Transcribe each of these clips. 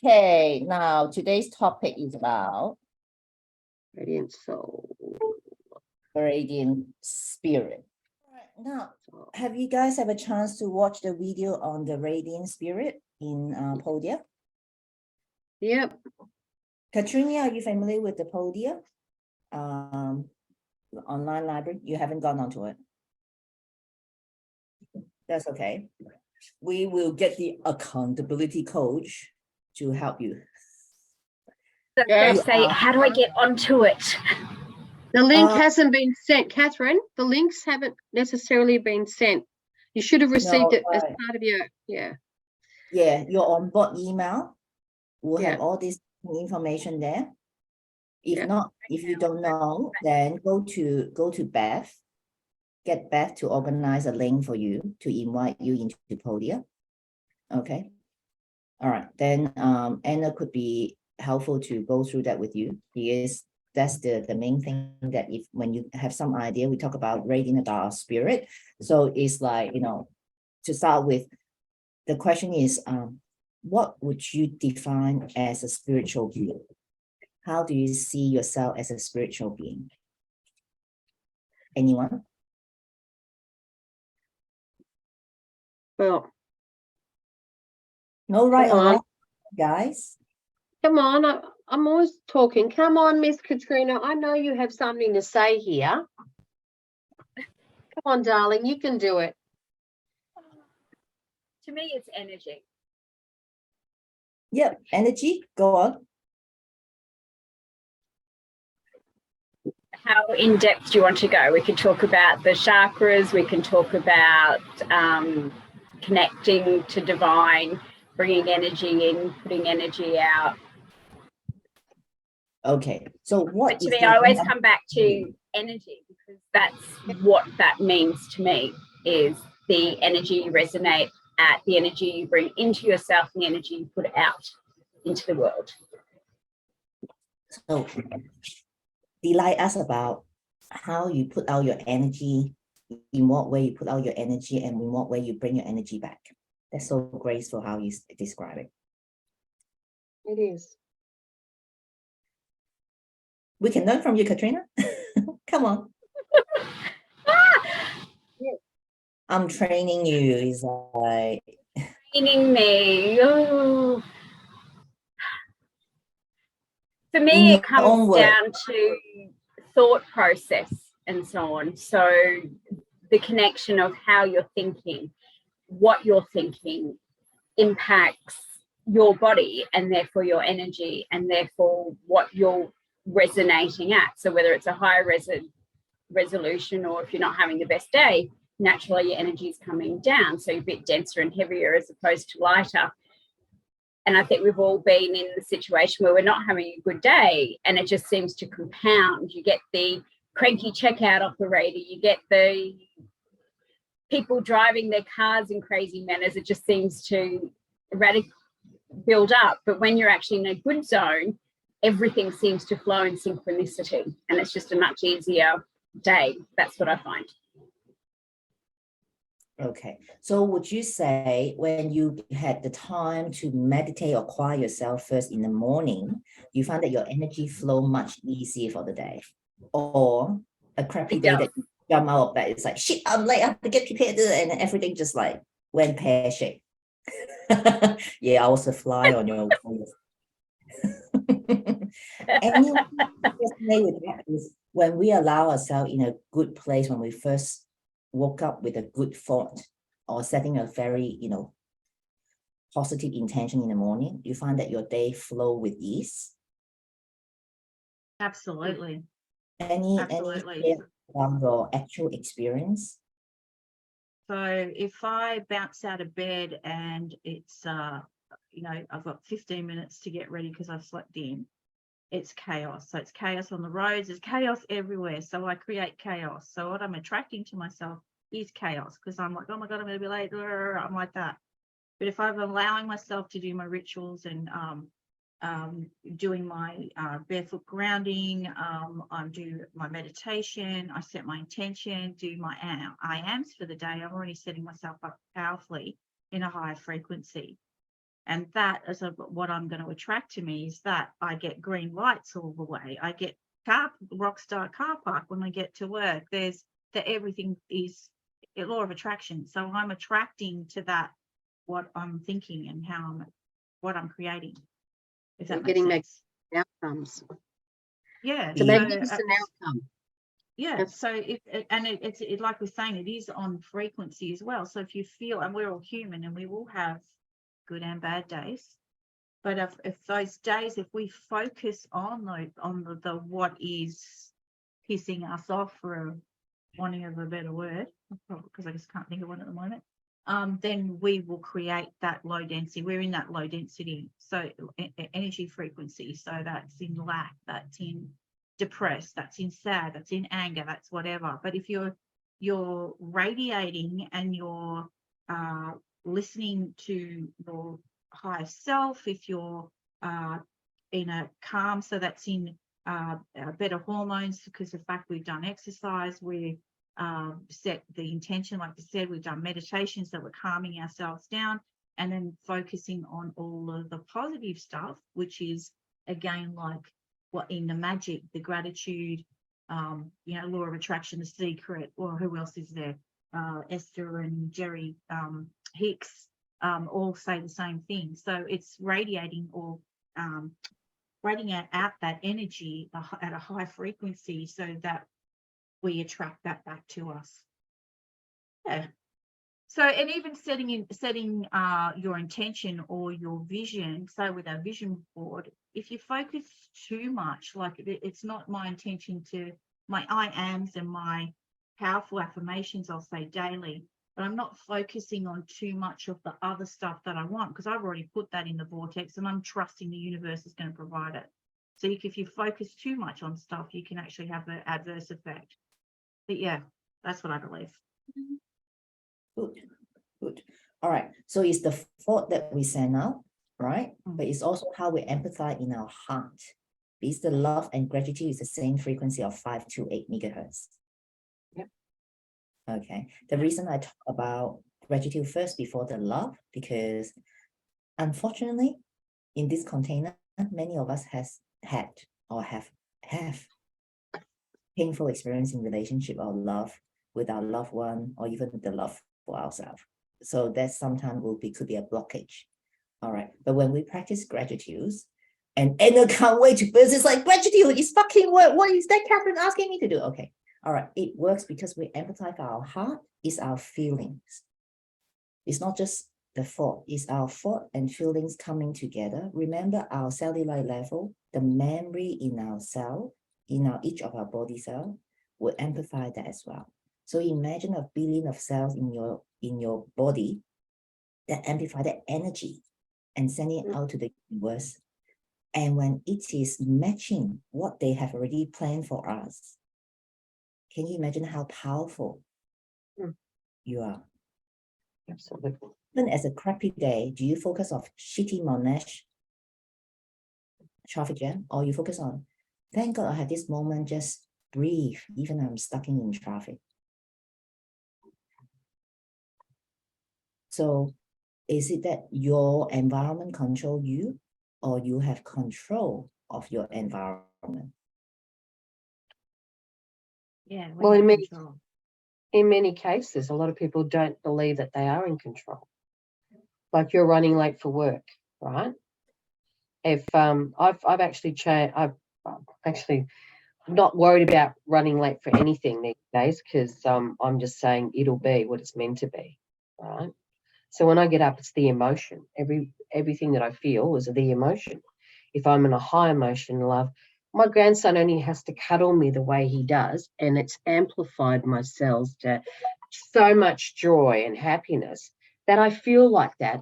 Okay, now today's topic is about Radiant soul. radiant spirit. Now, have you guys have a chance to watch the video on the radiant spirit in Podia? Yep. Katrina, are you familiar with the Podia online library? You haven't gone onto it. That's okay. We will get the accountability coach to help you. They say, how do I get onto it? The link hasn't been sent, Catherine. The links haven't necessarily been sent. You should have received it as part of your, your onboard email will Yeah. have all this information there. If Yeah. not, if you don't know, then go to Beth, get Beth to organize a link for you to invite you into Podia. Okay. All right. Then Anna could be helpful to go through that with you, because that's the main thing, that if when you have some idea, we talk about radiant about our spirit. So it's like, to start with, the question is, what would you define as a spiritual being? How do you see yourself as a spiritual being? Anyone? Well, No right or wrong, guys. Come on, I'm always talking. Come on, Miss Katrina. I know you have something to say here. Come on, darling, you can do it. To me, it's energy. Yep, energy. Go on. How in depth do you want to go? We can talk about the chakras. We can talk about connecting to divine, bringing energy in, putting energy out. Okay, so what? But to me, I always come back to energy, because that's what that means to me, is the energy you resonate at, the energy you bring into yourself, and the energy you put out into the world. So delight us about how you put out your energy, in what way you put out your energy, and in what way you bring your energy back. That's so graceful how you describe it. It is. We can learn from you, Katrina. Come on. I'm training you. Is like Training me. Oh. For me, it comes down to thought process and so on. So the connection of how you're thinking, what you're thinking impacts your body, and therefore your energy, and therefore what you're resonating at. So whether it's a higher resolution, or if you're not having the best day, naturally your energy is coming down. So you're a bit denser and heavier as opposed to lighter. And I think we've all been in the situation where we're not having a good day, and it just seems to compound. You get the cranky checkout operator, you get the people driving their cars in crazy manners. It just seems to radically build up. But when you're actually in a good zone, everything seems to flow in synchronicity, and it's just a much easier day. That's what I find. okay. So would you say when you had the time to meditate or quiet yourself first in the morning, you find that your energy flow much easier for the day? Or a crappy day that you jump out of bed, it's like, shit, I'm late, I have to get prepared, and everything just like went pear-shaped. Yeah, I was a fly on your wings. Anyone with that is when we allow ourselves in a good place, when we first woke up with a good thought, or setting a very positive intention in the morning, you find that your day flow with ease. Absolutely. Any from your actual experience? So if I bounce out of bed and it's I've got 15 minutes to get ready because I've slept in, it's chaos. So it's chaos on the roads, there's chaos everywhere. So I create chaos. So what I'm attracting to myself is chaos, because I'm like, oh my God, I'm going to be late. I'm like that. But if I'm allowing myself to do my rituals and doing my barefoot grounding, I do my meditation, I set my intention, do my I ams for the day, I'm already setting myself up powerfully in a higher frequency. And that is what I'm going to attract to me, is that I get green lights all the way. I get rockstar car park when I get to work. There's that everything is a law of attraction. So I'm attracting to that what I'm thinking and what I'm creating. If that You're makes getting sense. outcomes. Yeah. It's a magnificent outcome. Yeah. Yes. So it's like we're saying, it is on frequency as well. So if you feel, and we're all human and we will have good and bad days. But if those days, if we focus on the what is pissing us off, for wanting of a better word, because I just can't think of one at the moment, then we will create that low density. We're in that low density, so energy frequency. So that's in lack, that's in depressed, that's in sad, that's in anger, that's whatever. But if you're radiating and you're listening to your higher self, if you're in a calm, so that's in better hormones, because the fact we've done exercise, we set the intention, like I said, we've done meditations that we're calming ourselves down, and then focusing on all of the positive stuff, which is again like what in the magic, the gratitude, law of attraction, the secret, or who else is there? Esther and Jerry Hicks all say the same thing. So it's radiating or radiating out that energy at a high frequency, so that we attract that back to us. Yeah. So, and even setting your intention or your vision. So with our vision board, if you focus too much, like it's not my intention to, my I ams and my powerful affirmations I'll say daily, but I'm not focusing on too much of the other stuff that I want, because I've already put that in the vortex and I'm trusting the universe is going to provide it. So if you focus too much on stuff, you can actually have an adverse effect. But yeah, that's what I believe. Good. All right. So it's the thought that we send out, right? But it's also how we empathize in our heart. Because the love and gratitude is the same frequency of 528 megahertz. Yep. Okay. The reason I talk about gratitude first before the love, because unfortunately, in this container, many of us has had or have painful experience in relationship or love with our loved one, or even the love for ourselves. So that sometimes could be a blockage. All right. But when we practice gratitude, and I can't wait to burst, it's like gratitude is fucking what is that Catherine asking me to do? Okay. All right. It works because we empathize our heart, is our feelings. It's not just the thought, it's our thought and feelings coming together. Remember our cellular level, the memory in our cell, each of our body cell will amplify that as well. So imagine a billion of cells in your body that amplify that energy and sending it out to the universe. And when it is matching what they have already planned for us, can you imagine how powerful you are? Absolutely. Even as a crappy day, do you focus on shitty Monash traffic jam, or you focus on, thank God I had this moment, just breathe, even I'm stuck in traffic? So is it that your environment control you, or you have control of your environment? Yeah. Well, in many cases, a lot of people don't believe that they are in control. Like you're running late for work, right? If I've actually not worried about running late for anything these days, because I'm just saying it'll be what it's meant to be, right? So when I get up, it's the emotion. Everything that I feel is the emotion. If I'm in a high emotion, love, my grandson only has to cuddle me the way he does, and it's amplified my cells to so much joy and happiness that I feel like that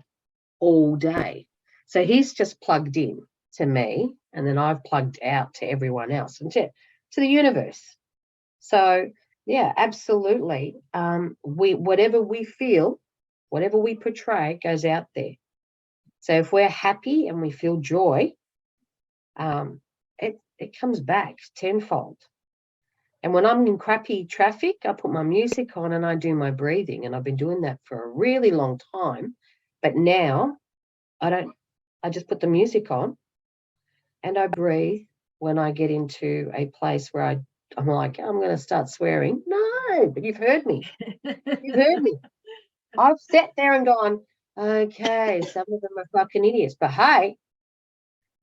all day. So he's just plugged in to me, and then I've plugged out to everyone else and to the universe. So yeah, absolutely. Whatever we feel, whatever we portray goes out there. So if we're happy and we feel joy, it comes back tenfold. And when I'm in crappy traffic, I put my music on and I do my breathing. And I've been doing that for a really long time. But now I just put the music on and I breathe when I get into a place where I'm like, I'm going to start swearing. No, but you've heard me. You've heard me. I've sat there and gone, okay, some of them are fucking idiots, but hey,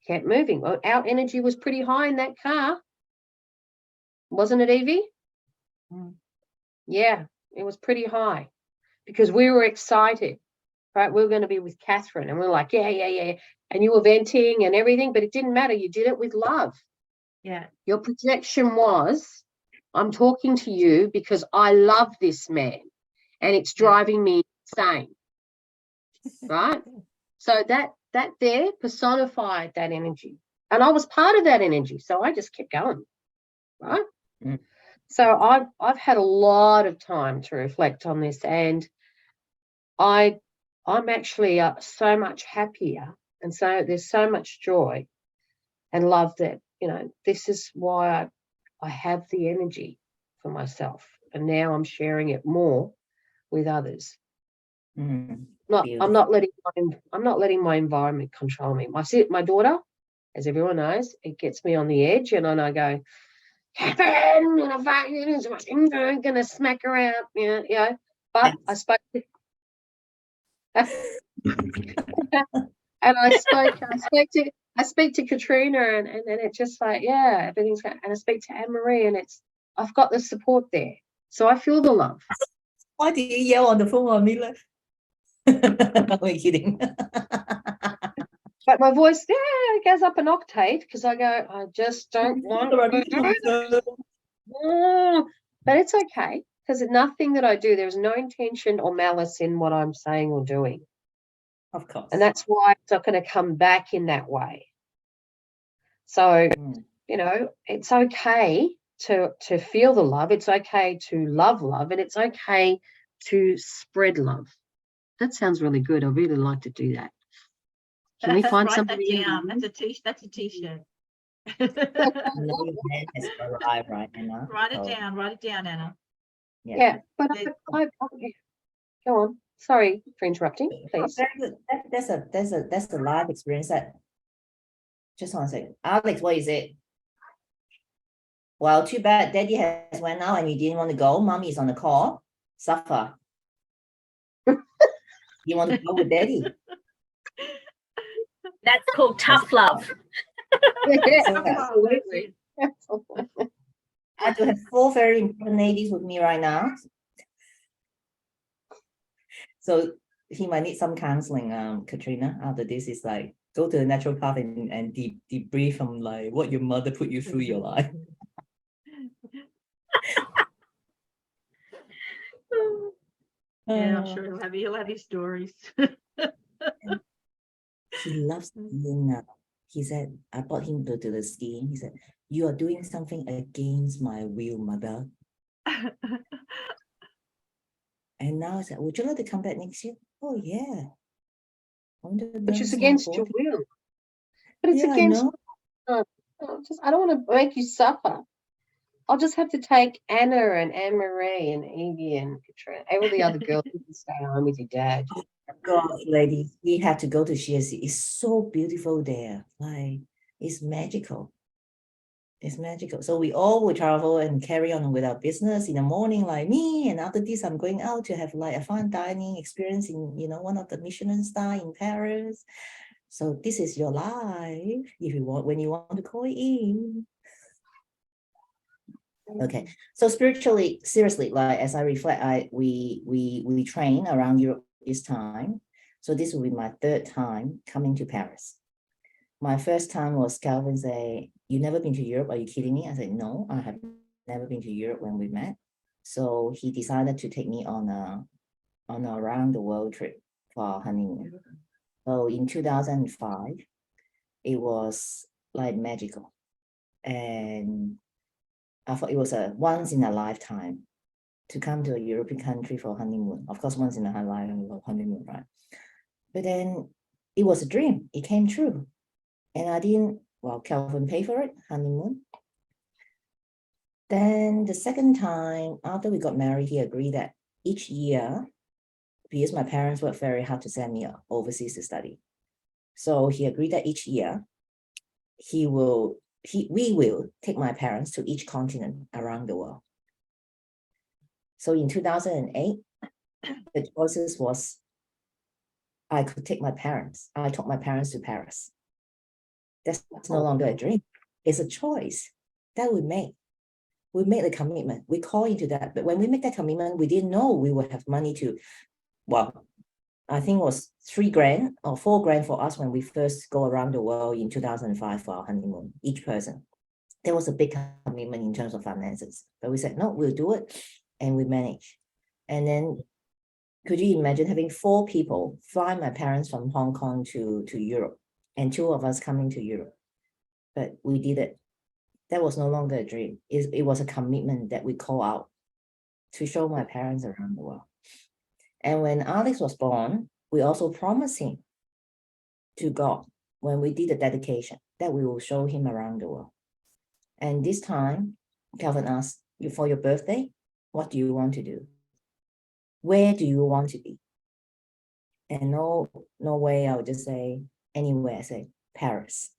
kept moving. Well, our energy was pretty high in that car. Wasn't it, Evie? Mm. Yeah, it was pretty high because we were excited, right? We were going to be with Catherine and we we're like, yeah. And you were venting and everything, but it didn't matter. You did it with love. Yeah. Your projection was, I'm talking to you because I love this man and it's driving me insane, right? So that there personified that energy. And I was part of that energy. So I just kept going, right? Mm. So I've had a lot of time to reflect on this, and I'm actually so much happier, and so there's so much joy and love that, you know, this is why I have the energy for myself, and now I'm sharing it more with others. Mm. I'm not letting my environment control me. My daughter, as everyone knows, it gets me on the edge, and then I go, Catherine, I'm gonna smack her out, you know. But I spoke to and I speak to Katrina, and then it's just like, yeah, everything's going. And I speak to Anne Marie, and I've got the support there, so I feel the love. Why do you yell on the phone on me? Like, we're kidding. But my voice, it goes up an octave because I go, I just don't want to do this. But it's okay because nothing that I do, there's no intention or malice in what I'm saying or doing. Of course. And that's why it's not going to come back in that way. So, you know, it's okay to feel the love. It's okay to love, and it's okay to spread love. That sounds really good. I really like to do that. Can we find somebody? That's a t-shirt. Has arrived right now. Write it down, Anna. Yeah, but I go on. Sorry for interrupting, please. Very good. That's a live experience. That just one second, Alex. What is it? Well, too bad Daddy has went out and you didn't want to go. Mommy is on the call. Suffer. You want to go with Daddy? That's called tough love. Absolutely. I do have 4 very important ladies with me right now. So he might need some counseling, Katrina. After this is like, go to the natural path and debrief from like what your mother put you through your life. Yeah, I'm sure he'll have his stories. He loves skiing. He said, I brought him to the skiing. He said, you are doing something against my will, mother. And now I said, would you like to come back next year? Oh, yeah. Which is against your will. But it's against. I don't want to make you suffer. I'll just have to take Anna and Anne Marie and Evie and Katrina, all the other girls who can stay home with your dad. God, ladies, we have to go to Shirsi. It's so beautiful there. Like, it's magical. It's magical. So we all will travel and carry on with our business in the morning, like me. And after this, I'm going out to have like a fine dining experience in, you know, one of the Michelin star in Paris. So this is your life, if you want, when you want to call it in. Okay. So spiritually, seriously, like as I reflect, we train around Europe this time. So this will be my 3rd time coming to Paris. My first time was Calvin say, you never been to Europe? Are you kidding me? I said, no, I have never been to Europe when we met. So he decided to take me on a around the world trip for our honeymoon. So in 2005, it was like magical. And I thought it was a once in a lifetime to come to a European country for honeymoon. Of course, once in a lifetime honeymoon, right? But then it was a dream. It came true. And I didn't, well, Calvin paid for it, honeymoon. Then the second time, after we got married, he agreed that each year, because my parents worked very hard to send me overseas to study. So he agreed that each year we will take my parents to each continent around the world. So in 2008, the choices was I could take my parents. I took my parents to Paris. That's no longer a dream. It's a choice that we make. We made a commitment. We call into that. But when we make that commitment, we didn't know we would have money to, well, I think it was $3,000 or $4,000 for us when we first go around the world in 2005 for our honeymoon, each person. There was a big commitment in terms of finances. But we said, no, we'll do it. And we managed. And then could you imagine having 4 people fly my parents from Hong Kong to Europe and 2 of us coming to Europe? But we did it. That was no longer a dream. It was a commitment that we call out to show my parents around the world. And when Alex was born, we also promised him to God when we did the dedication that we will show him around the world. And this time, Calvin asked, you for your birthday, what do you want to do? Where do you want to be? And no way I would just say anywhere. I say Paris.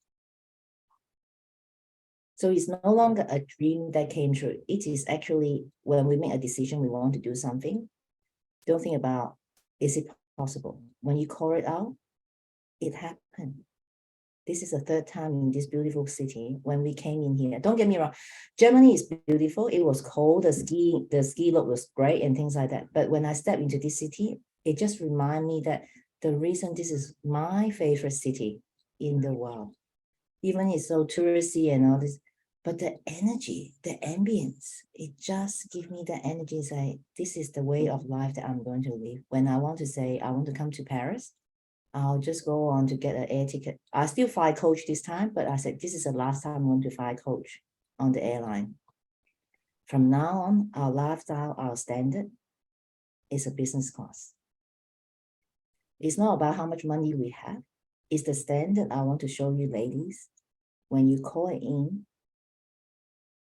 So it's no longer a dream that came true. It is actually when we make a decision we want to do something, don't think about, is it possible? When you call it out, it happened. This is the 3rd time in this beautiful city when we came in here. Don't get me wrong, Germany is beautiful. It was cold, the ski look was great and things like that. But when I step into this city, it just reminds me that the reason this is my favorite city in the world, even it's so touristy and all this, but the energy, the ambience, it just gives me the energy. Say, this is the way of life that I'm going to live. When I want to say, I want to come to Paris, I'll just go on to get an air ticket. I still fly coach this time, but I said, this is the last time I want to fly coach on the airline. From now on, our lifestyle, our standard is a business class. It's not about how much money we have. It's the standard I want to show you, ladies. When you call it in,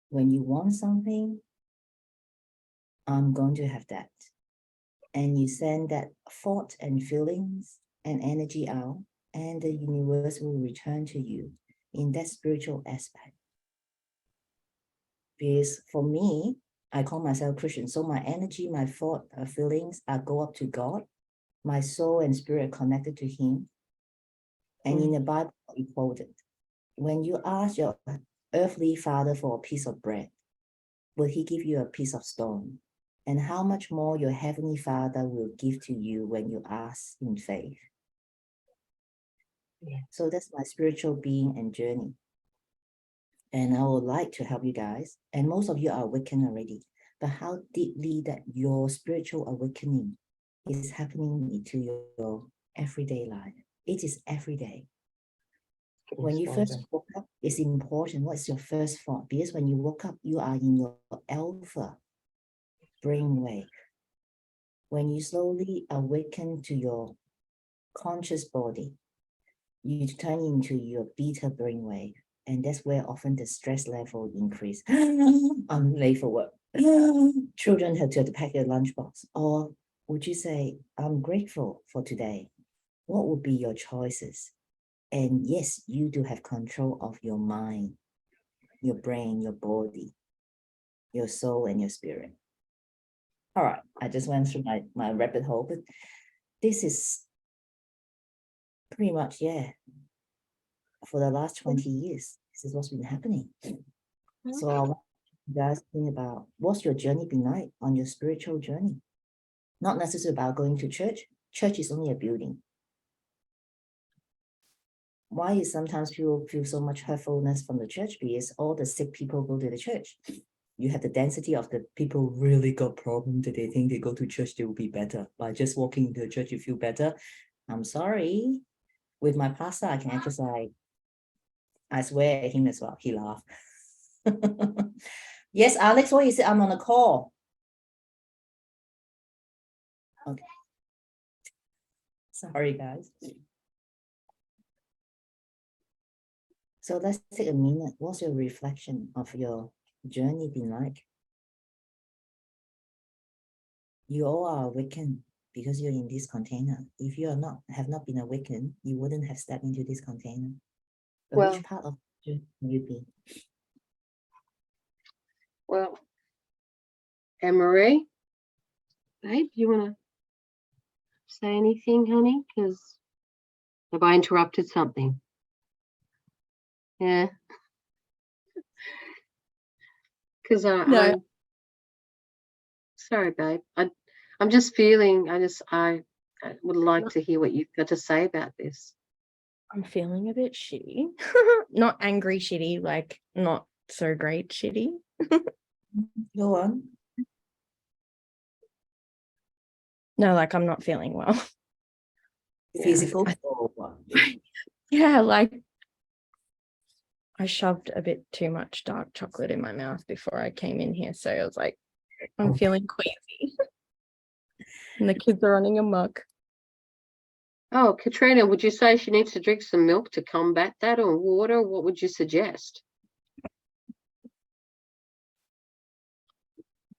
when you want something, I'm going to have that. And you send that thought and feelings and energy out, and the universe will return to you in that spiritual aspect. Because for me, I call myself Christian. So my energy, my thought, feelings, I go up to God. My soul and spirit connected to him. And in the Bible, he quoted, when you ask your earthly father for a piece of bread, will he give you a piece of stone? And how much more your heavenly Father will give to you when you ask in faith. Yeah. So that's my spiritual being and journey. And I would like to help you guys. And most of you are awakened already. But how deeply that your spiritual awakening is happening into your everyday life. It is every day. When you first woke up, it's important. What's your first thought? Because when you woke up, you are in your alpha brainwave. When you slowly awaken to your conscious body, you turn into your beta brainwave. And that's where often the stress level increase. I'm late for work. Children have to pack their lunchbox. Or would you say, I'm grateful for today? What would be your choices? And yes, you do have control of your mind, your brain, your body, your soul, and your spirit. All right, I just went through my rabbit hole, but this is pretty much, yeah, for the last 20 years, this is what's been happening. So I want you guys to think about what's your journey been like on your spiritual journey. Not necessarily about going to church. Church is only a building. Why is sometimes people feel so much hurtfulness from the church? Because all the sick people go to the church. You have the density of the people really got problem that they think they go to church, they will be better. By just walking into the church, you feel better. I'm sorry. With my pastor, I can actually, I swear at him as well. He laughed. Yes, Alex, what is it? I'm on a call. Okay. Sorry, guys. So let's take a minute. What's your reflection of your journey been like? You all are awakened because you're in this container. If you have not been awakened, you wouldn't have stepped into this container. But Well- which part of can you be? Well, Anne-Marie, babe, you want to say anything, honey? Because have I interrupted something? Yeah. Because No. sorry, babe. I'm just feeling. I would like to hear what you've got to say about this. I'm feeling a bit shitty. Not angry shitty, like not so great shitty. Go on. No, like I'm not feeling well. Physical I- or what? Yeah, like I shoved a bit too much dark chocolate in my mouth before I came in here. So I was like, I'm feeling queasy. And the kids are running amok. Oh, Katrina, would you say she needs to drink some milk to combat that, or water? What would you suggest?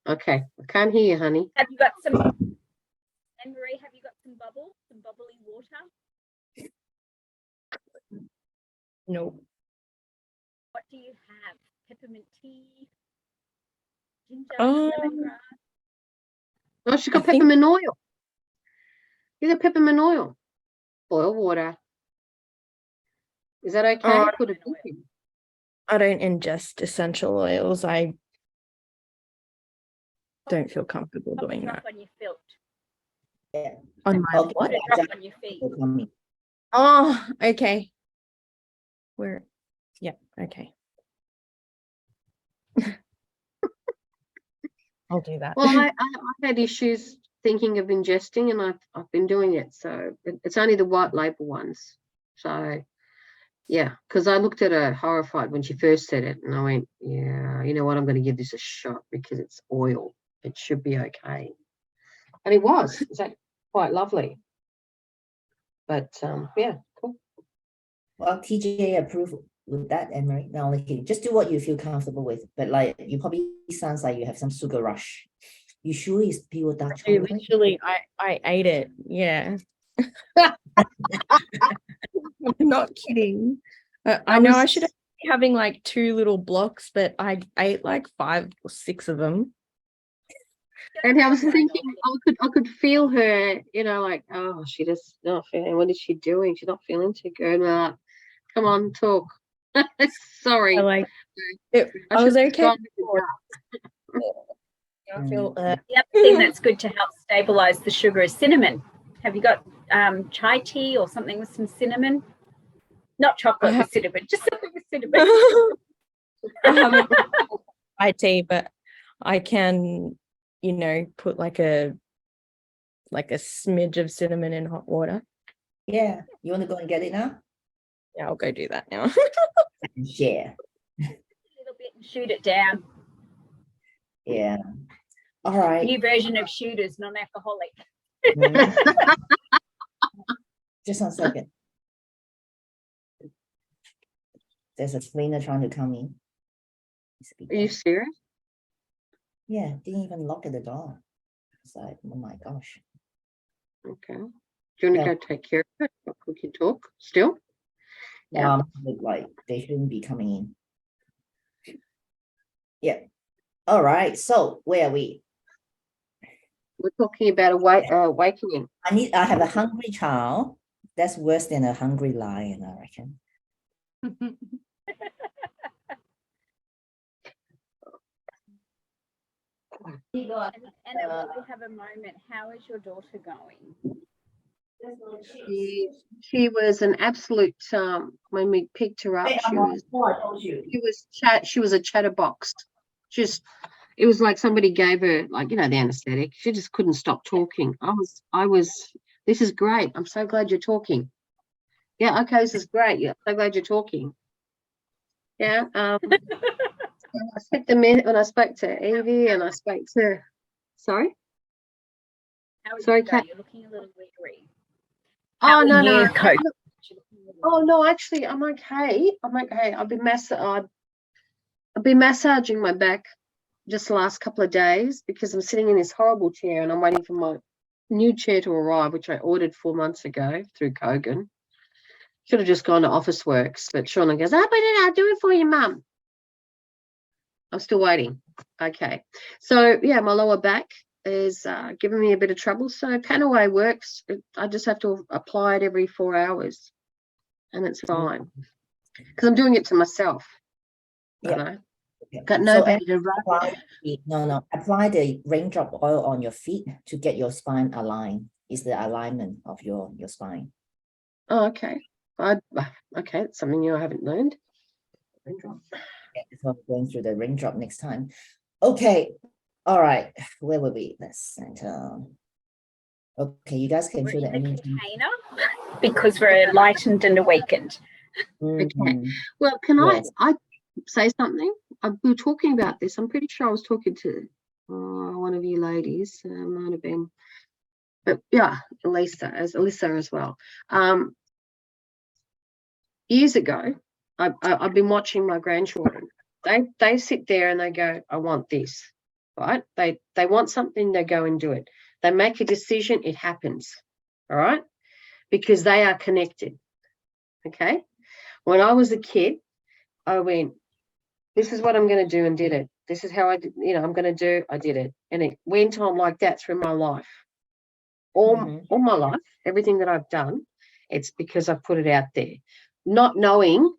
Okay, I can't hear you, honey. Have you got some, Anne-Marie, have you got some bubbly water? Nope. What do you have? Peppermint tea? Ginger, Um, lemongrass? Oh, she's got I think- peppermint oil. You got peppermint oil. Boil water. Is that okay? Oh, Put it in. I don't ingest essential oils. I don't feel comfortable Pop a doing drop that. on your felt. Yeah. On my Okay. what? Put a drop on your feet. Coming. Oh, okay. Where? Yeah, okay. I'll do that. Well, I've had issues thinking of ingesting, and I've been doing it. So it's only the white label ones. So yeah, because I looked at her horrified when she first said it, and I went, yeah, you know what? I'm going to give this a shot because it's oil. It should be okay. And it was. It's actually quite lovely. But yeah, cool. Well, TJ approved with that, Emery. Now, like, just do what you feel comfortable with. But like, you probably sounds like you have some sugar rush. You sure it's pure dark chocolate? Literally, I ate it. Yeah. I'm not kidding. I know I should be having like 2 little blocks, but I ate like 5 or 6 of them. And I was thinking, I could feel her, you know, like, oh, she just not feeling. What is she doing? She's not feeling too good. Come on, talk. Sorry. I like it. I was should've okay. gone with I feel The other thing that's good to help stabilize the sugar is cinnamon. Have you got chai tea or something with some cinnamon? Not chocolate with cinnamon, just something with cinnamon. I haven't chai tea, but I can, you know, put like a smidge of cinnamon in hot water. Yeah. You want to go and get it now? Yeah, I'll go do that now. Yeah. A little bit and shoot it down. Yeah. All right. New version of shooters, non-alcoholic. Just 1 second. There's a cleaner trying to come in. Are you serious? Yeah, didn't even lock at the door. It's like, oh my gosh. Okay. Do you want to Yeah. go take care of it? We can talk still. Yeah. Like they shouldn't be coming in. Yeah. All right. So where are we? We're talking about awakening. I have a hungry child. That's worse than a hungry lion, I reckon. And when we have a moment, how is your daughter going? She was an absolute when we picked her up, she was a chatterbox. It was like somebody gave her, like, you know, the anesthetic. She just couldn't stop talking. I was this is great. I'm so glad you're talking. Yeah, okay, this is great. Yeah, so glad you're talking. Yeah. I spent the minute when I spoke to Evie and I spoke to sorry. How is Sorry, you going? Kat. You're looking a little weary. Oh How no, are no. you coping? Oh no, actually I'm okay. I've been massaging my back just the last couple of days because I'm sitting in this horrible chair and I'm waiting for new chair to arrive, which I ordered 4 months ago through Kogan. Should have just gone to Officeworks, but Shauna goes, I'll do it for you, Mum. I'm still waiting. Okay. So, yeah, my lower back is giving me a bit of trouble. So Panaway works. I just have to apply it every 4 hours, and it's fine. Because I'm doing it to myself. Yeah. Got nobody to rub. Apply the raindrop oil on your feet to get your spine aligned. It's the alignment of your spine. Oh, okay. Okay, it's something new I haven't learned. Raindrop. Yeah, so we're going through the raindrop next time. Okay. All right. Where were we? Let's center. Okay, you guys can We're feel the in the energy. container because we're enlightened and awakened. Mhm. Well, can Yes. I say something? We were talking about this. I'm pretty sure I was talking to one of you ladies. Might have been, but yeah, Alyssa as well. Years ago, I've been watching my grandchildren. They sit there and they go, I want this, right? They want something, they go and do it. They make a decision, it happens, all right? Because they are connected, okay? When I was a kid, I went, this is what I'm going to do, and did it. This is how I'm going to do, I did it. And it went on like that through my life. All my life, everything that I've done, it's because I've put it out there. Not knowing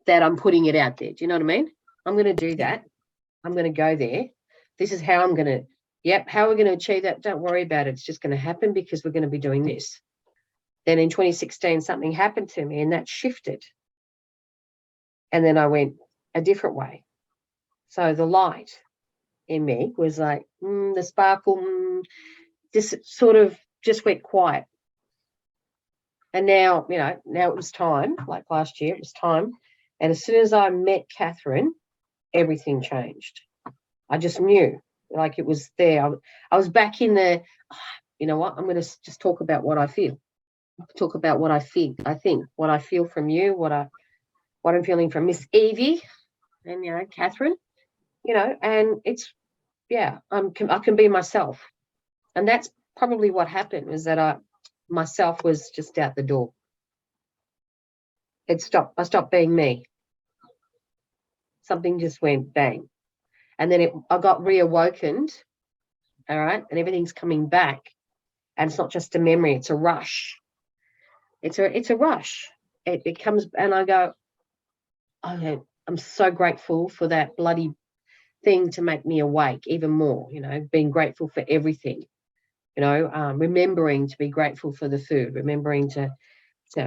that I'm putting it out there. Do you know what I mean? I'm going to do that. I'm going to go there. This is how I'm going to, how are we going to achieve that? Don't worry about it. It's just going to happen because we're going to be doing this. Then in 2016, something happened to me and that shifted. And then I went a different way. So the light in me was like, the sparkle, this sort of just went quiet. And now, now it was time, like last year, it was time. And as soon as I met Catherine, everything changed. I just knew, like it was there. I was back in the, you know what, I'm going to just talk about what I feel. Talk about what I think, what I feel from you, what I'm feeling from Miss Evie and, Catherine, and it's, I can be myself. And that's probably what happened, was that myself was just out the door. I stopped being me. Something just went bang. And then I got reawakened, all right, and everything's coming back. And it's not just a memory, it's a rush. It's a rush. It comes, and I go, I'm so grateful for that bloody thing to make me awake even more, being grateful for everything, remembering to be grateful for the food, remembering to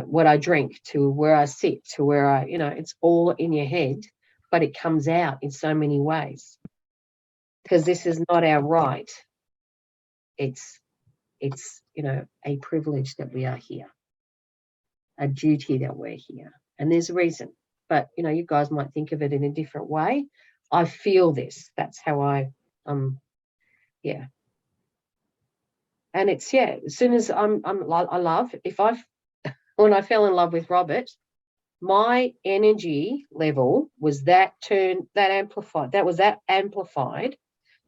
what I drink, to where I sit, to where it's all in your head, but it comes out in so many ways. Because this is not our right. It's a privilege that we are here, a duty that we're here, and there's a reason. But you guys might think of it in a different way. I feel this. That's how I and it's as soon as I love, when I fell in love with Robert, my energy level was that amplified.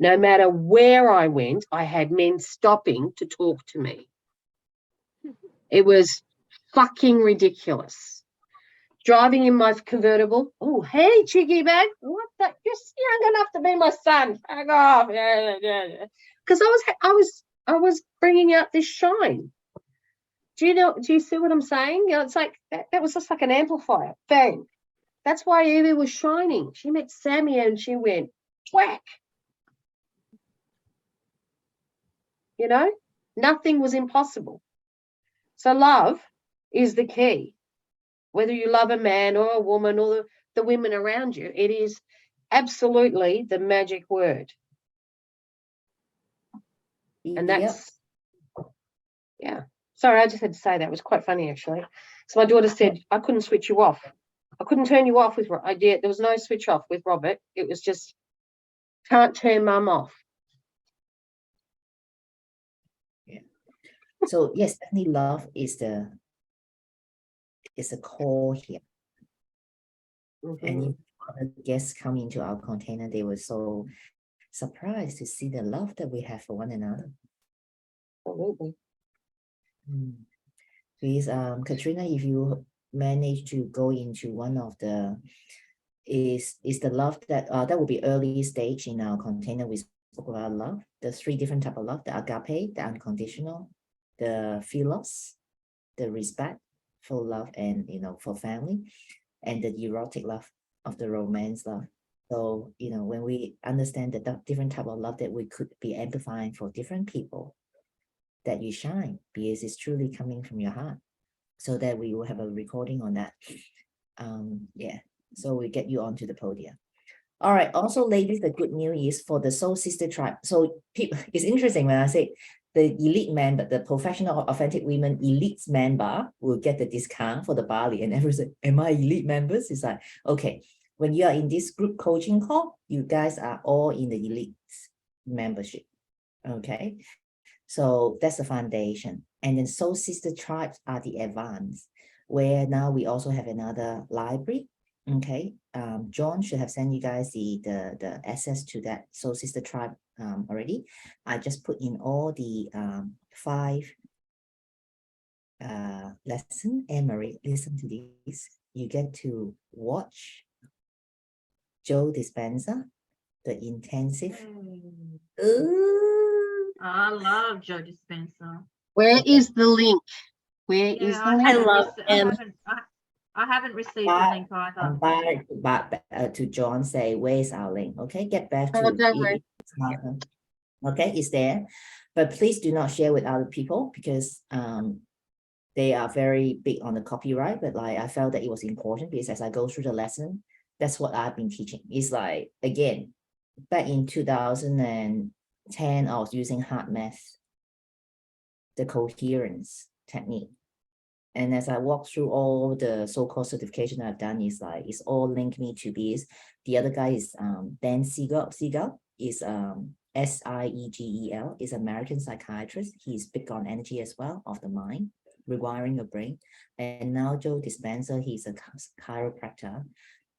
No matter where I went, I had men stopping to talk to me. It was fucking ridiculous. Driving in my convertible. Oh, hey, Chiggy bag. What the? You're young enough to be my son. Fuck off. Because I was bringing out this shine. Do you see what I'm saying? It's like that was just like an amplifier. Bang. That's why Evie was shining. She met Sammy and she went whack. Nothing was impossible. So love is the key. Whether you love a man or a woman or the women around you, it is absolutely the magic word. And that's, Sorry, I just had to say that. It was quite funny, actually. So my daughter said, I couldn't switch you off. I couldn't turn you off with, there was no switch off with Robert. It was just, can't turn mum off. Yeah. So yes, definitely love is the core here. And if other guests come into our container, they were so surprised to see the love that we have for one another. Absolutely. Please, Katrina, if you manage to go into one of the is the love that that will be early stage in our container. We spoke about love. The 3 different type of love: the agape, the unconditional, the philos, the respect for love and for family, and the erotic love of the romance love. So when we understand the different type of love that we could be amplifying for different people, that you shine because it's truly coming from your heart. So that we will have a recording on that. Yeah. So we get you onto the podium. All right. Also, ladies, the good news is for the Soul Sister Tribe. So people, it's interesting when I say the elite member, the professional authentic women elites member will get the discount for the Bali. And everyone said, am I elite members? It's like, okay, when you are in this group coaching call, you guys are all in the elite membership. Okay. So that's the foundation. And then Soul Sister Tribes are the advanced, where now we also have another library. Okay. John should have sent you guys the access to that Soul Sister Tribe already. I just put in all the 5 lesson. Anne-Marie, listen to this. You get to watch Joe Dispenza, the intensive. I love Joe Dispenza. Where is the link? Where is Yeah, the link? I haven't received the link either. Back to John, say, where's our link? Okay, get back to don't worry. Okay, it's there. But please do not share with other people because they are very big on the copyright. But like I felt that it was important because as I go through the lesson, that's what I've been teaching. It's like, again, back in 2010, I was using hard math, the coherence technique. And as I walk through all the so-called certification I've done, is like it's all linked me to this. The other guy is Dan Siegel. Siegel is Siegel, is American psychiatrist. He's big on energy as well, of the mind, rewiring your brain. And now Joe Dispenza, he's a chiropractor,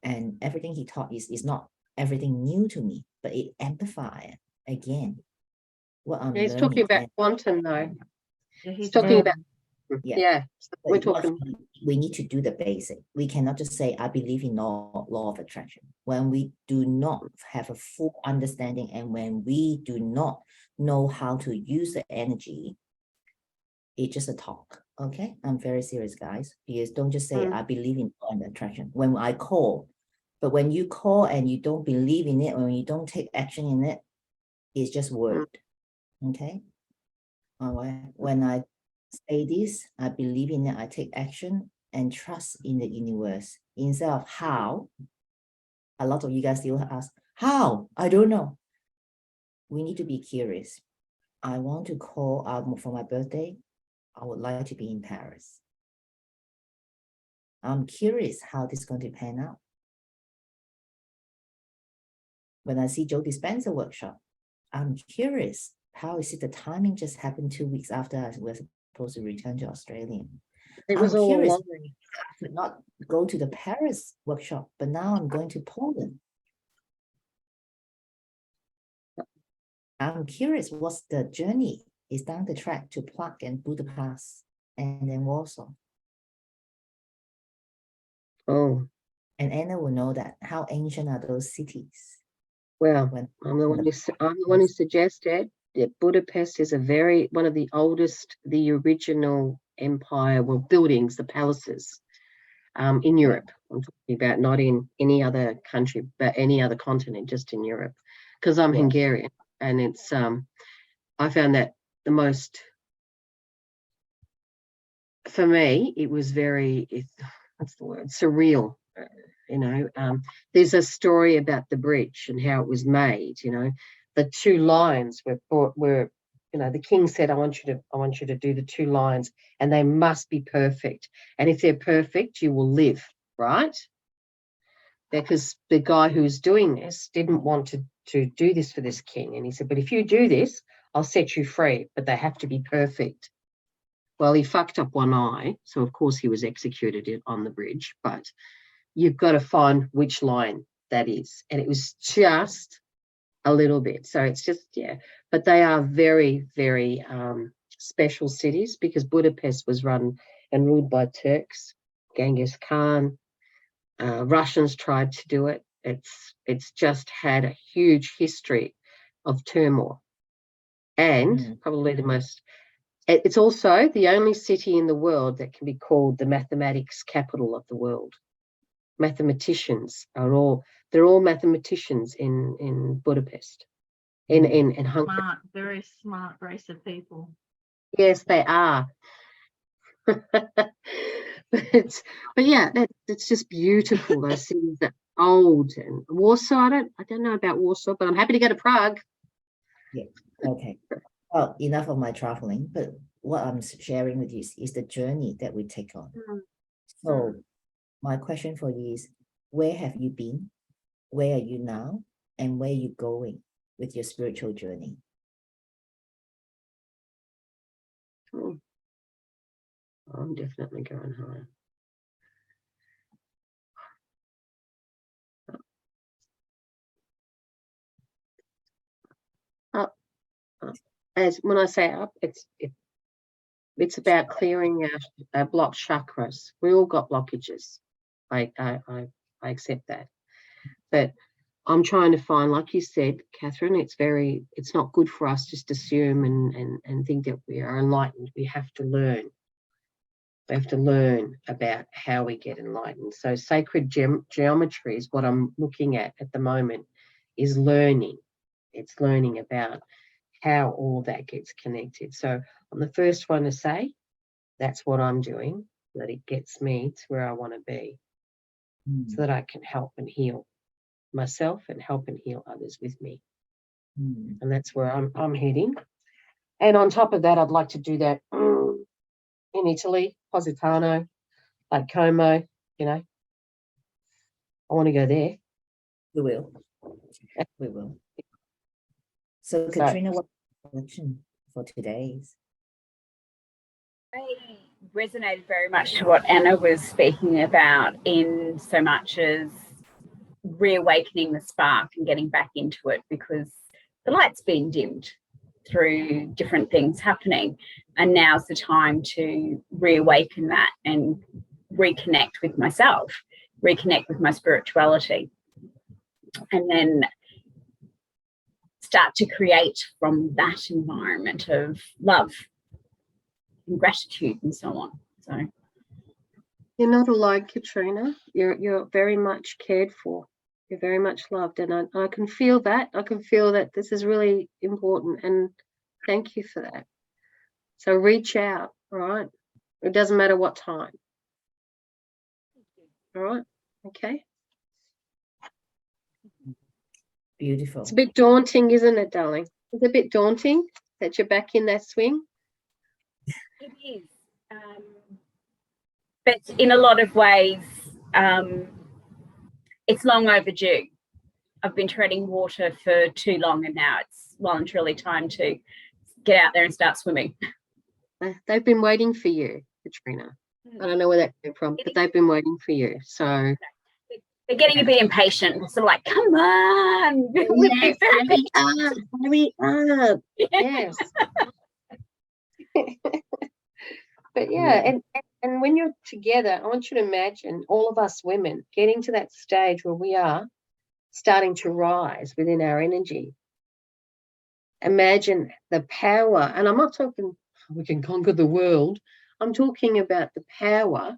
and everything he taught is not everything new to me, but it amplifies again what I'm He's learning. talking about quantum though. Yeah, He's talking about Yeah. we're talking. We need to do the basic. We cannot just say, I believe in law of attraction. When we do not have a full understanding and when we do not know how to use the energy, it's just a talk. Okay, I'm very serious, guys. Because don't just say, I believe in law of attraction. When I call, but when you call and you don't believe in it, or when you don't take action in it, it's just word. Okay. All right. When I say this, I believe in it, I take action and trust in the universe instead of how. A lot of you guys still ask, how? I don't know. We need to be curious. I want to call out for my birthday. I would like to be in Paris. I'm curious how this is going to pan out. When I see Joe Dispenza workshop, I'm curious, how is it the timing just happened 2 weeks after I was supposed to return to Australia? It was all curious. along. I could not go to the Paris workshop, but now I'm going to Poland. I'm curious what's the journey is down the track to Prague and Budapest and then Warsaw. Oh. And Anna will know that how ancient are those cities. Well, I'm the one who suggested that Budapest is one of the oldest, the original empire, buildings, the palaces in Europe. I'm talking about not in any other country, but any other continent, just in Europe. Because I'm Hungarian, and it's I found that the most, for me, it was very, what's the word, surreal. There's a story about the bridge and how it was made. The 2 lines were the king said, I want you to do the 2 lines and they must be perfect. And if they're perfect, you will live, right? Because the guy who's doing this didn't want to do this for this king. And he said, but if you do this, I'll set you free, but they have to be perfect. Well, he fucked up one eye. So of course he was executed on the bridge, but you've got to find which line that is. And it was just a little bit. So it's just, but they are very, very special cities because Budapest was run and ruled by Turks, Genghis Khan. Russians tried to do it. It's just had a huge history of turmoil, and probably the most. It's also the only city in the world that can be called the mathematics capital of the world. Mathematicians they're all mathematicians in Budapest, in Hungary. Smart, very smart race of people. Yes, they are. but yeah, it's just beautiful. Those cities that are old, and Warsaw. I don't know about Warsaw, but I'm happy to go to Prague. Yeah. Okay. Well, enough of my traveling, but what I'm sharing with you is the journey that we take on. So my question for you is, where have you been? Where are you now? And where are you going with your spiritual journey? I'm definitely going home. Up. As when I say up, it's about clearing our blocked chakras. We all got blockages. I accept that, but I'm trying to find, like you said, Catherine, it's not good for us just assume and think that we are enlightened. We have to learn. We have to learn about how we get enlightened. So sacred geometry is what I'm looking at the moment, is learning. It's learning about how all that gets connected. So I'm the first one to say that's what I'm doing, that it gets me to where I want to be, so that I can help and heal myself and help and heal others with me. And that's where I'm heading. And on top of that, I'd like to do that in Italy, Positano, like Como, you know. I want to go there. We will. We will. So Katrina, what's the reflection for today's? I resonated very much to what Anna was speaking about, in so much as reawakening the spark and getting back into it, because the light's been dimmed through different things happening, and now's the time to reawaken that and reconnect with myself, reconnect with my spirituality, and then start to create from that environment of love and gratitude and so on. So you're not alone, Katrina. You're very much cared for. You're very much loved, and I can feel that. I can feel that this is really important, and thank you for that. So reach out, all right? It doesn't matter what time. All right? Okay. Beautiful. It's a bit daunting, isn't it, darling? It's a bit daunting that you're back in that swing. it is, but in a lot of ways, it's long overdue. I've been treading water for too long, and now it's well and truly time to get out there and start swimming. They've been waiting for you, Katrina. I don't know where that came from, but they've been waiting for you. So they're getting a bit impatient. They're sort of like, come on. yes, hurry up. Yes. But yeah, and when you're together, I want you to imagine all of us women getting to that stage where we are starting to rise within our energy. Imagine the power, and I'm not talking we can conquer the world. I'm talking about the power,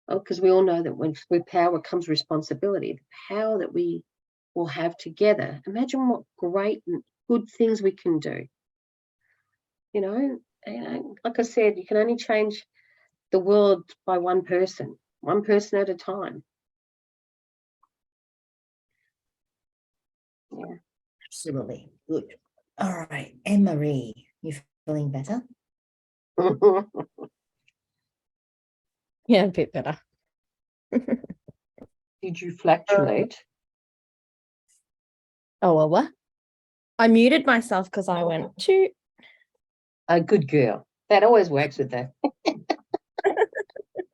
because we all know that with power comes responsibility, the power that we will have together. Imagine what great and good things we can do. You know, like I said, you can only change the world by one person at a time. Yeah. Absolutely. Good. All right. Anne-Marie, you feeling better? Yeah, a bit better. Did you fluctuate? Oh, well, what? I muted myself because I went to. A good girl. That always works with her.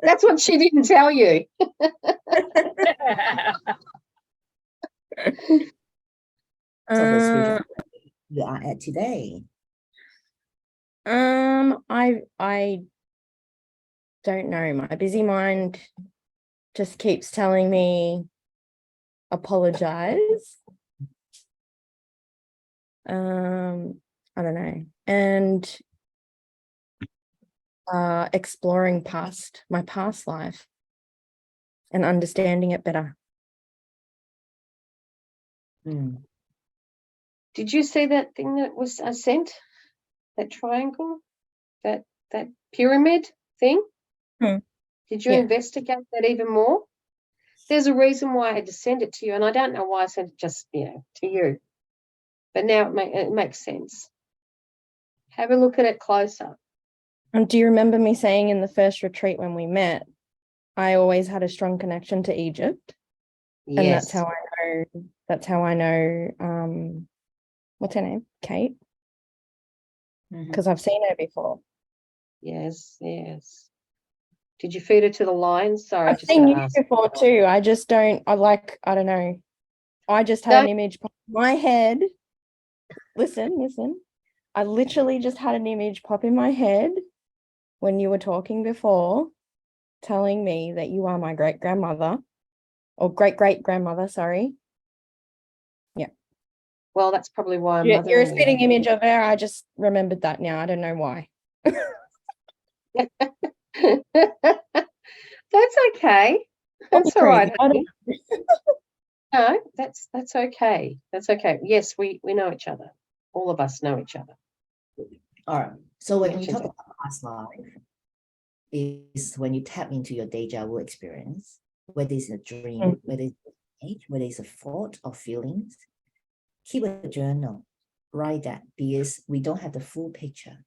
That's what she didn't tell you. So the spiritual you are at today. I don't know. My busy mind just keeps telling me apologize. I don't know. And exploring my past life and understanding it better. Mm. Did you see that thing that was sent? That triangle? That pyramid thing? Hmm. Did you Yeah. investigate that even more? There's a reason why I had to send it to you, and I don't know why I sent it just, to you. But now it makes sense. Have a look at it closer. And do you remember me saying in the first retreat when we met, I always had a strong connection to Egypt? Yes. And that's how I know what's her name? Kate? Mhm. Because I've seen her before. Yes. Did you feed her to the lions? Sorry, I've just seen to you ask. before too. I just don't, I don't know. I just had an image pop in my head. Listen. I literally just had an image pop in my head when you were talking before, telling me that you are my great-grandmother or great-great-grandmother, sorry. Yeah. Well, that's probably why I'm You're a mothering spitting image of her. I just remembered that now. I don't know why. you. That's okay. That's all right. Crazy. No, that's okay. That's okay. Yes, we know each other. All of us know each other. All right. So when we Mentioned talk it. about past life, is when you tap into your deja vu experience, whether it's a dream, whether it's a age, whether it's a thought or feelings, keep a journal, write that, because we don't have the full picture.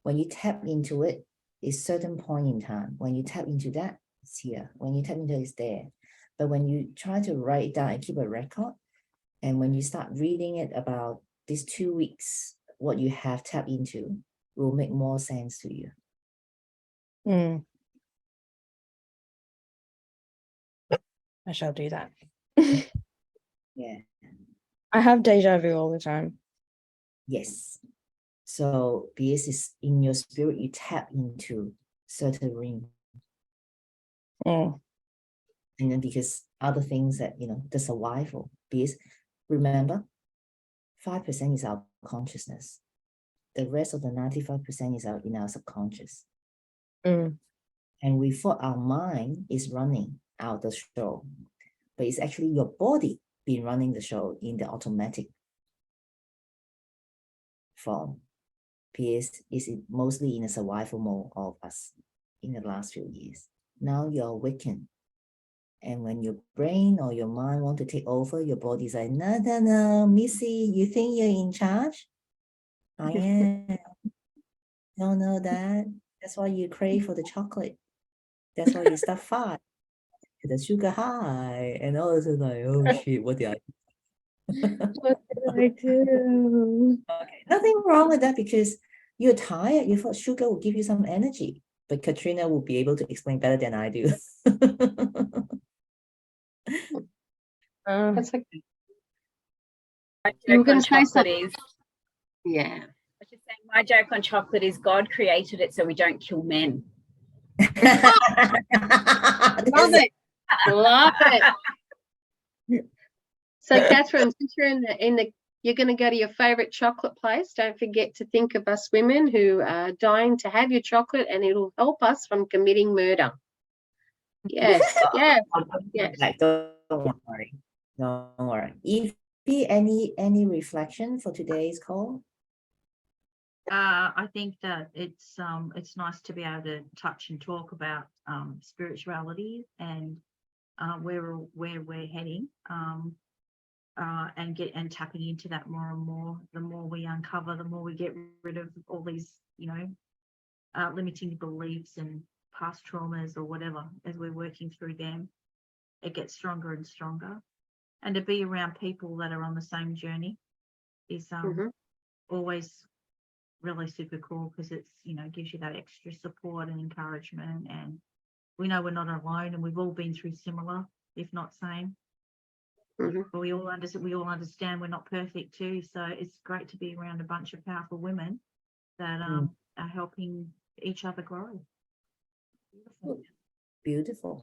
When you tap into it, it's certain point in time. When you tap into that, it's here. When you tap into it, it's there. But when you try to write it down and keep a record, and when you start reading it about these 2 weeks, what you have tapped into will make more sense to you. I shall do that. Yeah. I have deja vu all the time. Yes. So because it's in your spirit, you tap into certain ring. Mm. And then because other things that, the survival, because remember, 5% is our consciousness. The rest of the 95% is in our subconscious. Mm. And we thought our mind is running out the show, but it's actually your body been running the show in the automatic form. PS is mostly in a survival mode of us in the last few years. Now you're awakened. And when your brain or your mind want to take over, your body's like, no, Missy, you think you're in charge? I am. Don't know that. That's why you crave for the chocolate. That's why you start fat. The sugar high. And all of a sudden like, oh shit, what did I What did I do? Okay, nothing wrong with that because you're tired. You thought sugar will give you some energy, but Katrina will be able to explain better than I do. That's okay. My You were joke on going to say chocolate something. is, Yeah. I was just saying, my joke on chocolate is God created it so we don't kill men. Love it. Love it. So, Catherine, since you're you're going to go to your favourite chocolate place, don't forget to think of us women who are dying to have your chocolate, and it'll help us from committing murder. Yes, yes, yes. Like, don't worry. Don't worry. If any reflection for today's call? I think that it's nice to be able to touch and talk about spirituality and where we're heading, and tapping into that more and more. The more we uncover, the more we get rid of all these, limiting beliefs and past traumas or whatever. As we're working through them, it gets stronger and stronger. And to be around people that are on the same journey is always really super cool, because it's gives you that extra support and encouragement, and we know we're not alone, and we've all been through similar, if not same. But we all understand we're not perfect too, so it's great to be around a bunch of powerful women that helping each other grow. Beautiful. Beautiful.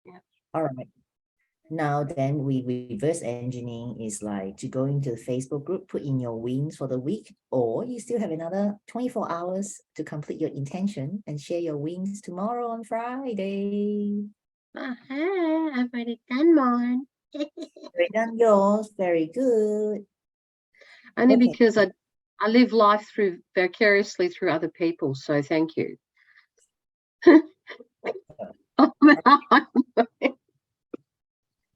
Yeah. All right. Now then we reverse engineering is like to go into the Facebook group, put in your wins for the week, or you still have another 24 hours to complete your intention and share your wins tomorrow on Friday. I've already done mine. Very done yours. Very good. Only Okay. because I live life through vicariously through other people. So thank you.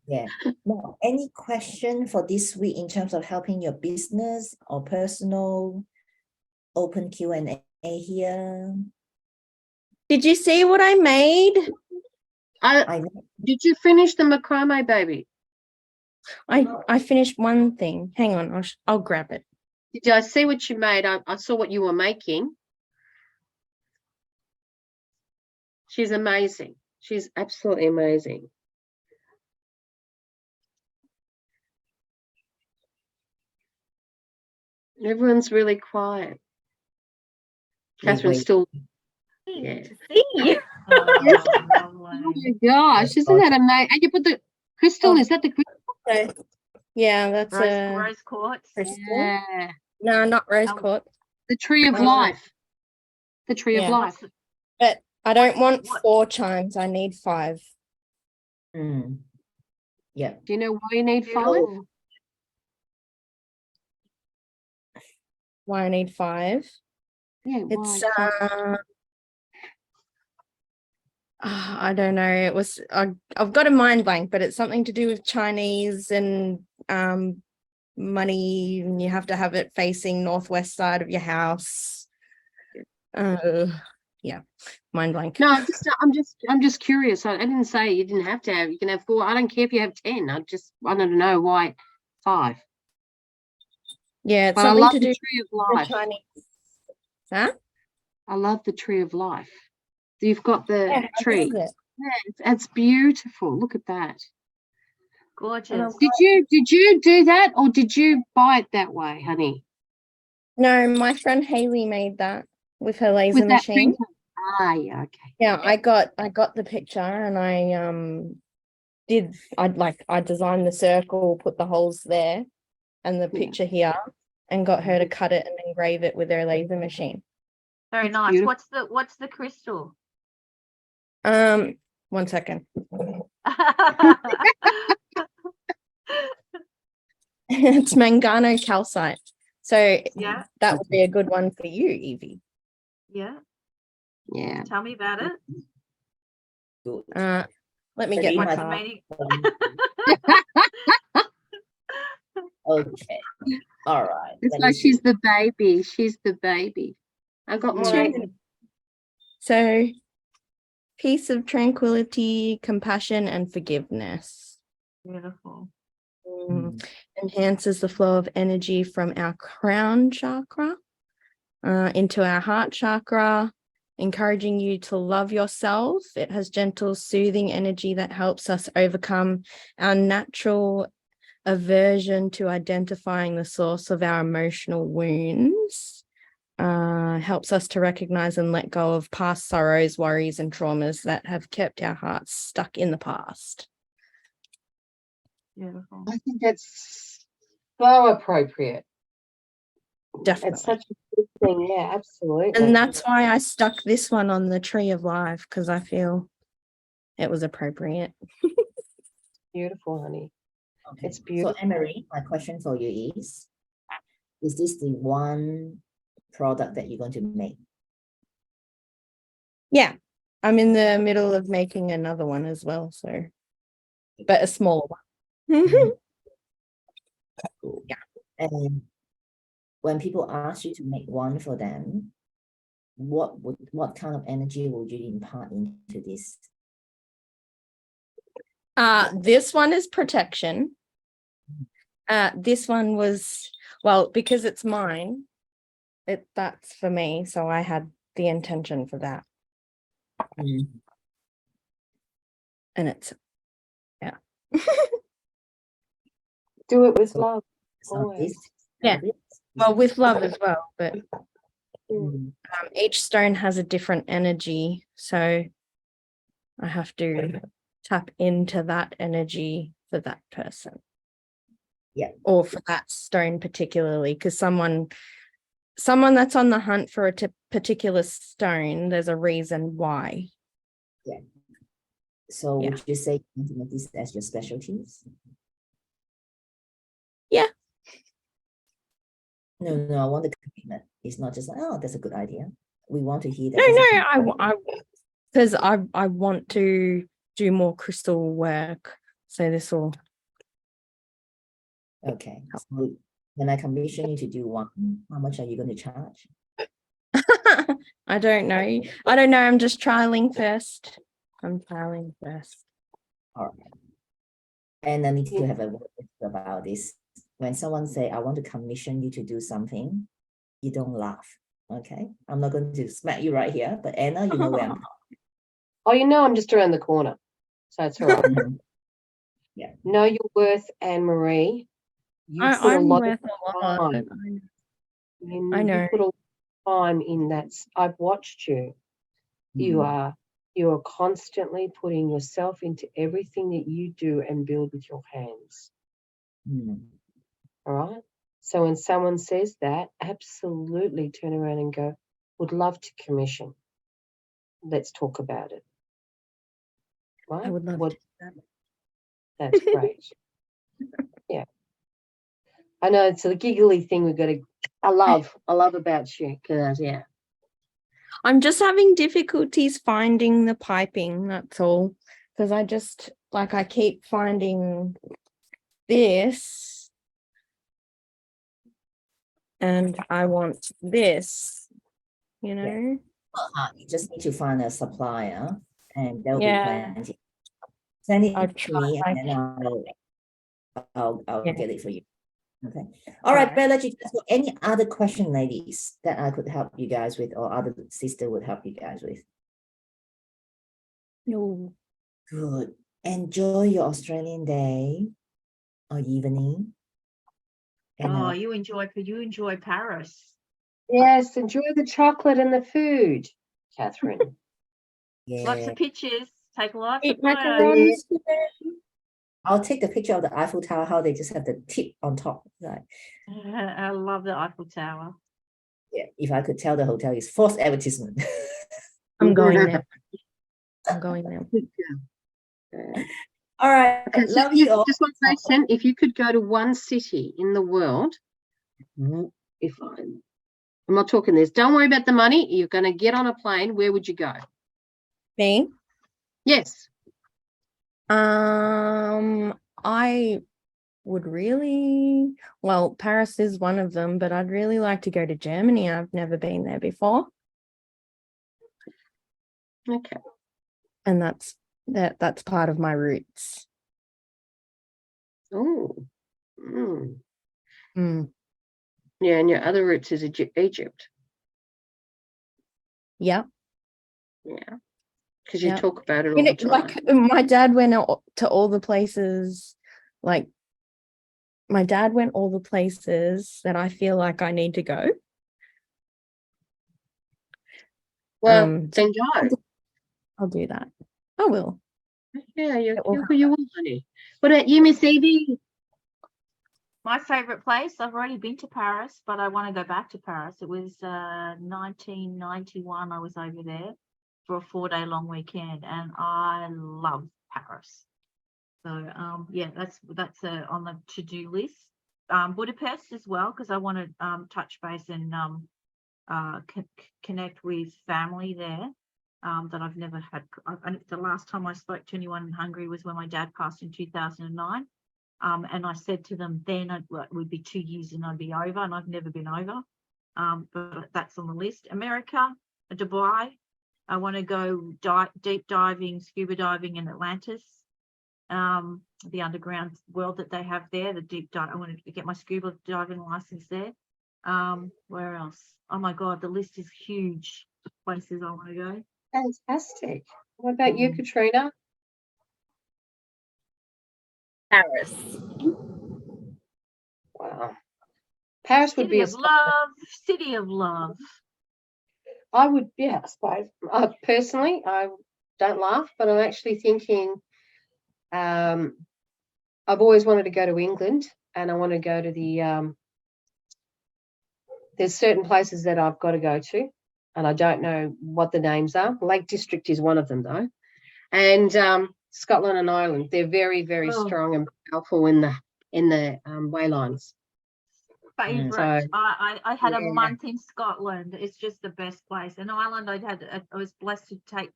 Yeah. Now, any question for this week in terms of helping your business or personal? Open Q&A here. Did you see what I made? I Did you finish the macrame, baby? I finished one thing. Hang on, I'll grab it. Did I see what you made? I saw what you were making. She's amazing. She's absolutely amazing. Everyone's really quiet. Catherine's wait. still. Yeah. To see you. Yes. Oh, Oh lovely. my gosh, isn't that amazing? And you put the crystal, Oh. is that the crystal? So, yeah, that's a Rose quartz. crystal. Yeah. No, not rose Oh. quartz. The tree of Oh. life. The tree of Yeah. life. But I don't want what- 4 chimes. I need 5. Yeah. Do you know why you need 5? Beautiful. Why I need 5? Yeah, It's why? I don't know. It was I've got a mind blank, but it's something to do with Chinese and money, and you have to have it facing northwest side of your house. Yeah, mind blank. No, I'm just curious. I didn't say you didn't have to have. You can have 4. I don't care if you have 10. I just wanted to know why 5. Yeah, it's But I something love to the do tree of with life. Chinese. Huh? I love the tree of life. You've got the Yeah, I tree. love it. Yeah, it's beautiful. Look at that. Gorgeous. Did you do that, or did you buy it that way, honey? No, my friend Haley made that with her laser With that machine. printer? Ah, yeah, okay. Yeah, I got the picture, and I designed the circle, put the holes there and the Yeah. picture here, and got her to cut it and engrave it with her laser machine. Very It's nice. beautiful. What's the crystal? 1 second. It's mangano calcite. So Yeah. that would be a good one for you, Evie. Yeah. Yeah. Tell me about it. Good. Let me get my What's the card. meaning? Okay. All right. It's Let me like see. she's the baby. She's the baby. I got my So peace of tranquility, compassion, and forgiveness. Beautiful. Enhances the flow of energy from our crown chakra into our heart chakra, encouraging you to love yourself. It has gentle, soothing energy that helps us overcome our natural aversion to identifying the source of our emotional wounds. Helps us to recognize and let go of past sorrows, worries, and traumas that have kept our hearts stuck in the past. Beautiful. I think that's so appropriate. Definitely. It's such a good thing. Yeah, absolutely. And that's why I stuck this one on the tree of life, because I feel it was appropriate. beautiful, honey. Okay. It's beautiful. So, Emery, my question for you is this the one product that you're going to make? Yeah, I'm in the middle of making another one as well, so, but a smaller one. Cool. Yeah. And when people ask you to make one for them, what kind of energy would you impart into this? This one is protection. This one was, well, because it's mine, that's for me, so I had the intention for that. And it's, yeah. Do it with So- love. So Always. this, Yeah. Well, with love as well, but Mm. Each stone has a different energy, so I have to tap into that energy for that person. Yeah. Or for that stone particularly, because someone that's on the hunt for a particular stone, there's a reason why. So Yeah. would you say you want to make this as your specialties? Yeah. No, I want the commitment. It's not just like, oh, that's a good idea. We want to hear that. No, there's a I because I want to do more crystal work. So this will Okay. So when I commission you to do one, how much are you going to charge? I don't know. I'm just trialing first. I'm trialing first. All right. And I need to have a word with you about this. When someone say, I want to commission you to do something, you don't laugh. Okay. I'm not going to smack you right here, but Anna, you know where I'm Oh, you know I'm just around the corner, so it's all right. from. Yeah. Know your worth, Anne Marie. You put a I'm lot worth of a lot. time. I know. You put a lot of time in that. I've watched you. Mm. You are constantly putting yourself into everything that you do and build with your hands. Mm. All right. So when someone says that, absolutely turn around and go, would love to commission. Let's talk about it. Right? I would love to do that. That's great. Yeah. I know it's a giggly thing I love about you, because yeah. I'm just having difficulties finding the piping, that's all. Because I keep finding this and I want this, you know? You just need to find a supplier and there'll be Yeah. plenty. Send it I'll to try. me and then I'll Yeah. get it for you. Okay. All right, Alright. Bella, you guys got any other question, ladies, that I could help you guys with or other sister would help you guys with? No. Good. Enjoy your Australian day or evening. And Oh, you enjoy Paris. Yes, enjoy the chocolate and the food, Catherine. Lots yeah, of pictures. Take lots of Eat photos. macarons. I'll take the picture of the Eiffel Tower, how they just have the tip on top. Like, I love the Eiffel Tower. yeah, if I could tell the hotel is false advertisement. I'm going there. I'm going there. All right. Okay, so Love you all. just one question. If you could go to one city in the world, if I'm not talking this, don't worry about the money. You're going to get on a plane. Where would you go? Me? Yes. I would really, well, Paris is one of them, but I'd really like to go to Germany. I've never been there before. Okay. And that's part of my roots. Oh. Mm. Yeah, and your other roots is Egypt. Yeah. Yeah. Because you Yeah. talk about it all the time. Like my dad went to all the places, like my dad went all the places that I feel like I need to go. Well, So enjoy. I'll do that. I will. Yeah, you will will, honey. What about you, Miss Evie? My favorite place, I've already been to Paris, but I want to go back to Paris. It was 1991. I was over there for a 4-day long weekend, and I love Paris. So yeah, that's on the to-do list. Budapest as well, because I want to touch base and connect with family there that I've never had. The last time I spoke to anyone in Hungary was when my dad passed in 2009. And I said to them then it would be 2 years and I'd be over, and I've never been over. But that's on the list. America, Dubai. I want to go deep diving, scuba diving in Atlantis. The underground world that they have there, the deep dive. I want to get my scuba diving license there. Where else? Oh my God, the list is huge. Places I want to go. Fantastic. What about you, Katrina? Paris. Wow. Paris would be a City of love. I would, yeah, I suppose. Personally, I don't laugh, but I'm actually thinking I've always wanted to go to England, and I want to go to the there's certain places that I've got to go to, and I don't know what the names are. Lake District is one of them, though. And Scotland and Ireland, they're very, very Oh. strong and powerful in the way lines. Favorite. So, I had yeah. a month in Scotland. It's just the best place. And Ireland, I was blessed to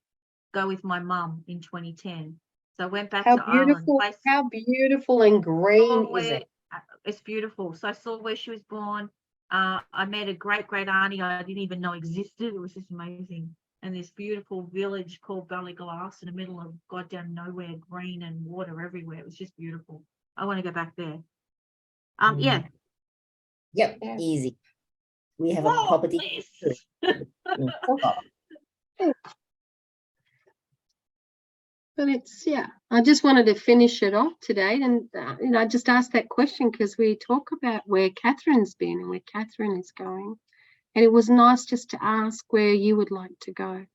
go with my mum in 2010. So I went back How to Ireland. beautiful! How beautiful and green is it? It's beautiful. So I saw where she was born. I met a great auntie I didn't even know existed. It was just amazing. And this beautiful village called Ballyglass in the middle of goddamn nowhere, green and water everywhere. It was just beautiful. I want to go back there. Yeah. Yep, Yeah. easy. We have a Oh, property. please. But it's, yeah, I just wanted to finish it off today. And, I just asked that question because we talk about where Catherine's been and where Catherine is going. And it was nice just to ask where you would like to go.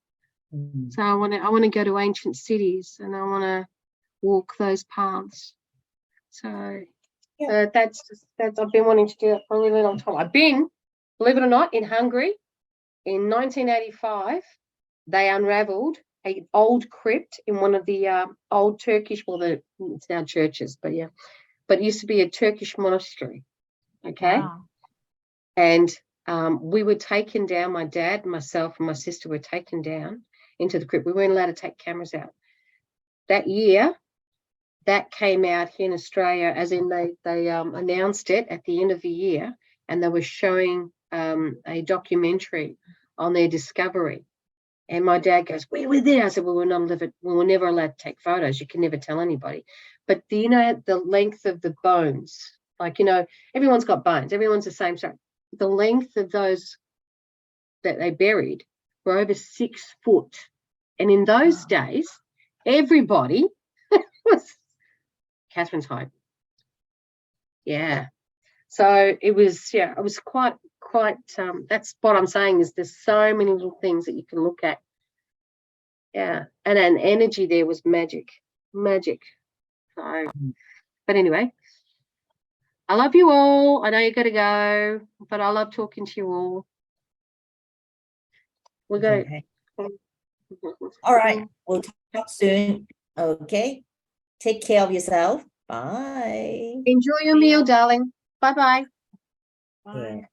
Mm. So I want to go to ancient cities, and I want to walk those paths. So that's I've been wanting to do that for a really long time. I've been, believe it or not, in Hungary in 1985. They unravelled an old crypt in one of the old Turkish, it's now churches, but yeah, but it used to be a Turkish monastery. Okay. Wow. And we were taken down, my dad, myself, and my sister were taken down into the crypt. We weren't allowed to take cameras out. That year, that came out here in Australia, as in they announced it at the end of the year, and they were showing a documentary on their discovery. And my dad goes, "We were there." I said, "Well, we were never allowed to take photos. You can never tell anybody." But the length of the bones, like, everyone's got bones. Everyone's the same size. The length of those that they buried were over 6 foot. And in those days, everybody was Catherine's height. Yeah. So it was quite, that's what I'm saying, is there's so many little things that you can look at. Yeah. And an energy there was magic. So, but anyway, I love you all. I know you got to go, but I love talking to you all. We're going. Okay. All right. We'll talk soon. Okay. Take care of yourself. Bye. Enjoy your meal, darling. Bye-bye. Bye. Yeah.